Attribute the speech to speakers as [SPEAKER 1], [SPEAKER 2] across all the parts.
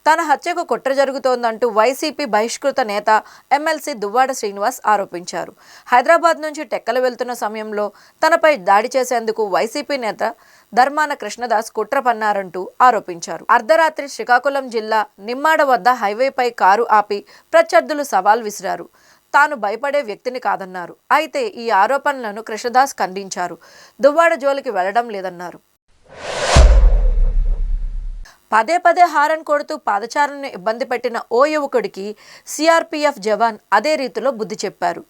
[SPEAKER 1] తన హత్యకు కుట్ర జరుగుతోందంటూ వైసీపీ బహిష్కృత నేత ఎమ్మెల్సీ దువ్వాడ శ్రీనివాస్ ఆరోపించారు. హైదరాబాద్ నుంచి టెక్కలు వెళ్తున్న సమయంలో తనపై దాడి చేసేందుకు వైసీపీ నేత ధర్మాన కృష్ణదాస్ కుట్ర పన్నారంటూ ఆరోపించారు. అర్ధరాత్రి శ్రీకాకుళం జిల్లా నిమ్మాడ వద్ద హైవేపై కారు ఆపి ప్రత్యర్థులు సవాల్ విసిరారు. తాను భయపడే వ్యక్తిని కాదన్నారు. అయితే ఈ ఆరోపణలను కృష్ణదాస్ ఖండించారు. దువ్వాడ జోలికి వెళ్లడం లేదన్నారు. పదే పదే హారన్ కొడుతూ పాదచారులను ఇబ్బంది పెట్టిన ఓ యువకుడికి సిఆర్పీఎఫ్ జవాన్ అదే రీతిలో బుద్ధి చెప్పారు.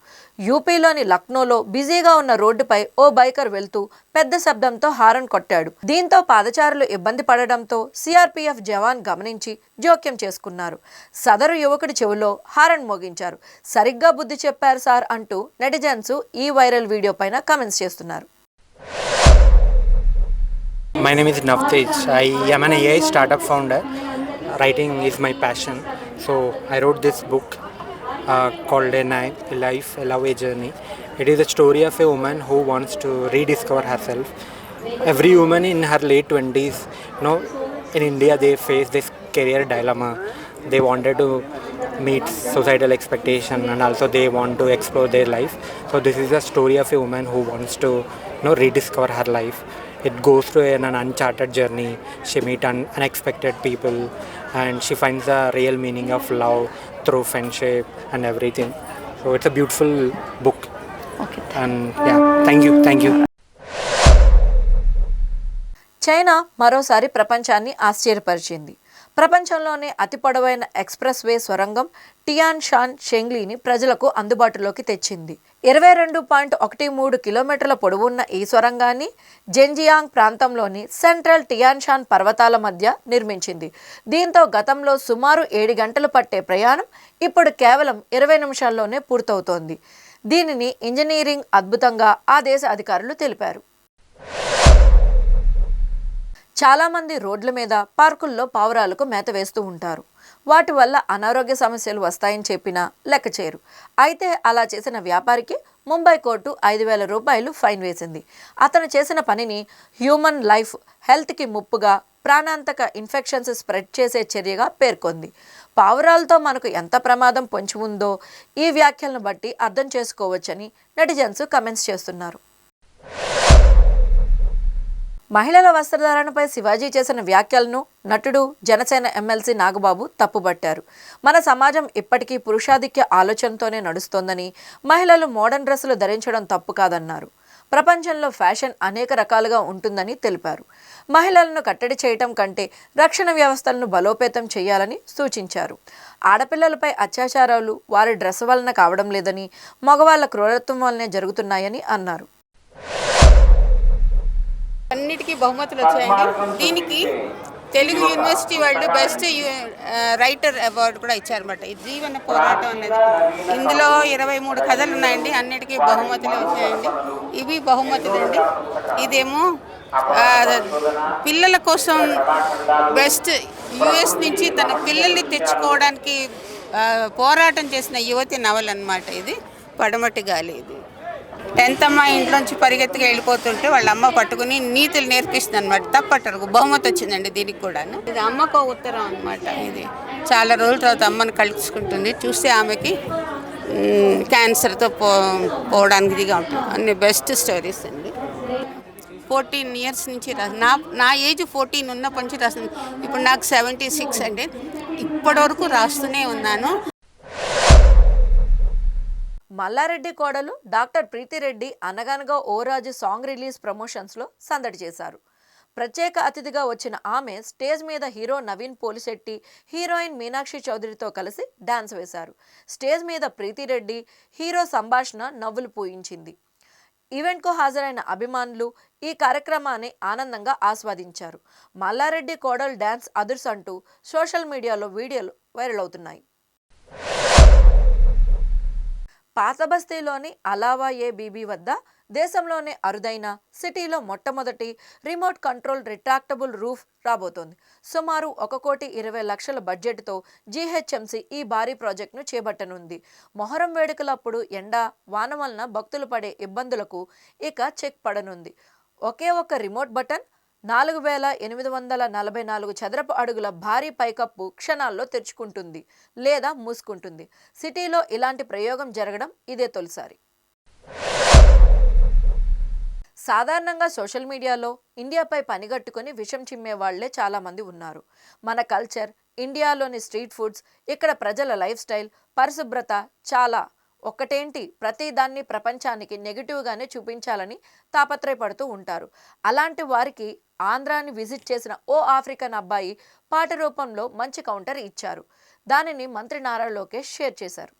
[SPEAKER 1] యూపీలోని లక్నోలో బిజీగా ఉన్న రోడ్డుపై ఓ బైకర్ వెళ్తూ పెద్ద శబ్దంతో హారన్ కొట్టాడు. దీంతో పాదచారులు ఇబ్బంది పడడంతో సిఆర్పీఎఫ్ జవాన్ గమనించి జోక్యం చేసుకున్నారు. సదరు యువకుడి చెవిలో హారన్ మోగించారు. సరిగ్గా బుద్ధి చెప్పారు సార్ అంటూ నెటిజన్స్ ఈ వైరల్ వీడియో పైన కామెంట్స్ చేస్తున్నారు.
[SPEAKER 2] My name is Navtej. I am an AI startup founder. Writing is my passion. So I wrote this book called A Life, A Love, A Journey. It is a story of a woman who wants to rediscover herself. Every woman in her late 20s, in India they face this career dilemma. They wanted to meet societal expectation and also they want to explore their life. So this is a story of a woman who wants to rediscover her life. It goes through an uncharted journey. She meets unexpected people and she finds the real meaning of love through friendship and everything. So it's a beautiful book.
[SPEAKER 1] Okay.
[SPEAKER 2] And yeah, thank you.
[SPEAKER 1] China మరోసారి ప్రపంచాన్ని ఆశ్చర్యపరిచింది. ప్రపంచంలోనే అతి పొడవైన express way సొరంగం Tian Shan షెంగ్లీని ప్రజలకు అందుబాటులోకి తెచ్చింది. 22.13 కిలోమీటర్ల పొడవున్న ఈ సొరంగాన్ని జెన్జియాంగ్ ప్రాంతంలోని సెంట్రల్ టియాన్ షాన్ పర్వతాల మధ్య నిర్మించింది. దీంతో గతంలో సుమారు 7 గంటలు పట్టే ప్రయాణం ఇప్పుడు కేవలం 20 నిమిషాల్లోనే పూర్తవుతోంది. దీనిని ఇంజనీరింగ్ అద్భుతంగా ఆ దేశ అధికారులు తెలిపారు. చాలామంది రోడ్ల మీద పార్కుల్లో పావురాలకు మేత వేస్తూ ఉంటారు. వాటి వల్ల అనారోగ్య సమస్యలు వస్తాయని చెప్పినా లెక్క చేయరు. అయితే అలా చేసిన వ్యాపారికి ముంబై కోర్టు 5,000 రూపాయలు ఫైన్ వేసింది. అతను చేసిన పనిని హ్యూమన్ లైఫ్ హెల్త్కి ముప్పుగా ప్రాణాంతక ఇన్ఫెక్షన్స్ స్ప్రెడ్ చేసే చర్యగా పేర్కొంది. పావురాలతో మనకు ఎంత ప్రమాదం పొంచి ఉందో ఈ వ్యాఖ్యలను బట్టి అర్థం చేసుకోవచ్చని నెటిజన్స్ కమెంట్స్ చేస్తున్నారు. మహిళల వస్త్రధారణపై శివాజీ చేసిన వ్యాఖ్యలను నటుడు జనసేన ఎమ్మెల్సీ నాగబాబు తప్పుబట్టారు. మన సమాజం ఇప్పటికీ పురుషాధిక్య ఆలోచనతోనే నడుస్తోందని, మహిళలు మోడర్న్ డ్రెస్సులు ధరించడం తప్పు కాదన్నారు. ప్రపంచంలో ఫ్యాషన్ అనేక రకాలుగా ఉంటుందని తెలిపారు. మహిళలను కట్టడి చేయటం కంటే రక్షణ వ్యవస్థలను బలోపేతం చేయాలని సూచించారు. ఆడపిల్లలపై అత్యాచారాలు వారి డ్రెస్ వలన కావడం లేదని, మగవాళ్ల క్రూరత్వం వల్లనే జరుగుతున్నాయని అన్నారు.
[SPEAKER 3] అన్నిటికీ బహుమతులు వచ్చాయండి. దీనికి తెలుగు యూనివర్సిటీ వాళ్ళు బెస్ట్ రైటర్ అవార్డు కూడా ఇచ్చారన్నమాట. ఈ జీవన పోరాటం అనేది ఇందులో 23 కథలు ఉన్నాయండి. అన్నిటికీ బహుమతులు వచ్చాయండి. ఇవి బహుమతులు అండి. ఇదేమో పిల్లల కోసం బెస్ట్ యుఎస్ నుంచి తన పిల్లల్ని తెచ్చుకోవడానికి పోరాటం చేసిన యువతి నవల అన్నమాట. ఇది పడమటి గాలి. ఇది 10th అమ్మాయి ఇంట్లోంచి పరిగెత్తుగా వెళ్ళిపోతుంటే వాళ్ళ అమ్మ పట్టుకుని నీతులు నేర్పిస్తుంది అనమాట. తప్పట్టరు. బహుమతి వచ్చిందండి దీనికి కూడా. ఇది అమ్మకో ఉత్తరం అనమాట. ఇది చాలా రోజుల తర్వాత అమ్మని కలుసుకుంటుంది. చూస్తే ఆమెకి క్యాన్సర్తో పోవడానికి ఇదిగా ఉంటుంది. అన్ని బెస్ట్ స్టోరీస్ అండి. 14 ఇయర్స్ నుంచి నా ఏజ్ 14 ఉన్నప్పటి నుంచి రాస్తుంది. ఇప్పుడు నాకు 76 అండి. ఇప్పటివరకు రాస్తూనే ఉన్నాను.
[SPEAKER 1] మల్లారెడ్డి కోడలు డాక్టర్ ప్రీతిరెడ్డి అనగనగా ఓ రాజు సాంగ్ రిలీజ్ ప్రమోషన్స్లో సందడి చేశారు. ప్రత్యేక అతిథిగా వచ్చిన ఆమె స్టేజ్ మీద హీరో నవీన్ పోలిశెట్టి, హీరోయిన్ మీనాక్షి చౌదరితో కలిసి డాన్స్ వేశారు. స్టేజ్ మీద ప్రీతిరెడ్డి హీరో సంభాషణ నవ్వులు పూయించింది. ఈవెంట్కు హాజరైన అభిమానులు ఈ కార్యక్రమాన్ని ఆనందంగా ఆస్వాదించారు. మల్లారెడ్డి కోడలు డాన్స్ అదుర్స్ అంటూ సోషల్ మీడియాలో వీడియోలు వైరల్ అవుతున్నాయి. పాత బస్తీలోని అలావా ఏ బీబీ వద్ద దేశంలోనే అరుదైన సిటీలో మొట్టమొదటి రిమోట్ కంట్రోల్ రిట్రాక్టబుల్ రూఫ్ రాబోతోంది. సుమారు 1,20,00,000 బడ్జెట్తో జీహెచ్ఎంసీ ఈ భారీ ప్రాజెక్టును చేపట్టనుంది. మొహరం వేడుకలప్పుడు ఎండ వాన వలన భక్తులు పడే ఇబ్బందులకు ఇక చెక్ పడనుంది. ఒకే ఒక్క రిమోట్ బటన్, 4844 చదరపు అడుగుల భారీ పైకప్పు క్షణాల్లో తెరుచుకుంటుంది లేదా మూసుకుంటుంది. సిటీలో ఇలాంటి ప్రయోగం జరగడం ఇదే తొలిసారి. సాధారణంగా సోషల్ మీడియాలో ఇండియాపై పనిగట్టుకుని విషం చిమ్మే వాళ్లే చాలామంది ఉన్నారు. మన కల్చర్, ఇండియాలోని స్ట్రీట్ ఫుడ్స్, ఇక్కడ ప్రజల లైఫ్ స్టైల్, పరిశుభ్రత చాలా ఒక్కటేంటి ప్రతిదాన్ని ప్రపంచానికి నెగిటివ్గానే చూపించాలని తాపత్రయపడుతూ ఉంటారు. అలాంటి వారికి ఆంధ్రాని విజిట్ చేసిన ఓ ఆఫ్రికన్ అబ్బాయి పాట రూపంలో మంచి కౌంటర్ ఇచ్చారు. దానిని మంత్రి నారా లోకేష్ షేర్ చేశారు.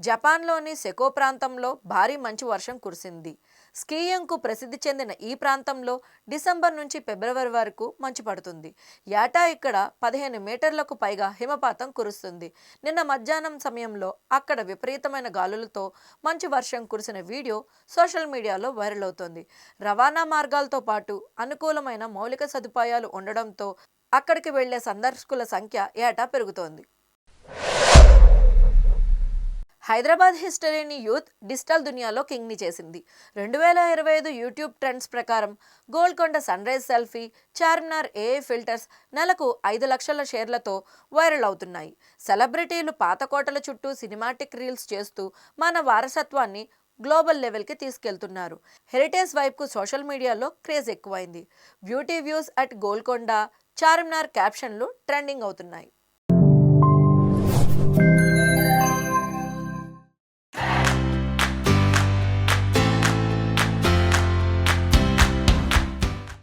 [SPEAKER 1] జపాన్లోని సెకో ప్రాంతంలో భారీ మంచు వర్షం కురిసింది. స్కీయింగ్కు ప్రసిద్ధి చెందిన ఈ ప్రాంతంలో డిసెంబర్ నుంచి ఫిబ్రవరి వరకు మంచు పడుతుంది. ఏటా ఇక్కడ 15 మీటర్లకు పైగా హిమపాతం కురుస్తుంది. నిన్న మధ్యాహ్నం సమయంలో అక్కడ విపరీతమైన గాలులతో మంచు వర్షం కురిసిన వీడియో సోషల్ మీడియాలో వైరల్ అవుతోంది. రవాణా మార్గాలతో పాటు అనుకూలమైన మౌలిక సదుపాయాలు ఉండడంతో అక్కడికి వెళ్లే సందర్శకుల సంఖ్య ఏటా పెరుగుతోంది. హైదరాబాద్ హిస్టరీని యూత్ డిజిటల్ దునియాలో కింగ్ని చేసింది. 2025 యూట్యూబ్ ట్రెండ్స్ ప్రకారం Golconda sunrise selfie, Charminar AI filters నెలకు 5 లక్షల షేర్లతో వైరల్ అవుతున్నాయి. సెలబ్రిటీలు పాత కోటల చుట్టూ సినిమాటిక్ రీల్స్ చేస్తూ మన వారసత్వాన్ని గ్లోబల్ లెవెల్కి తీసుకెళ్తున్నారు. హెరిటేజ్ వైపుకు సోషల్ మీడియాలో క్రేజ్ ఎక్కువైంది. Beauty views at Golconda, Charminar క్యాప్షన్లు ట్రెండింగ్ అవుతున్నాయి.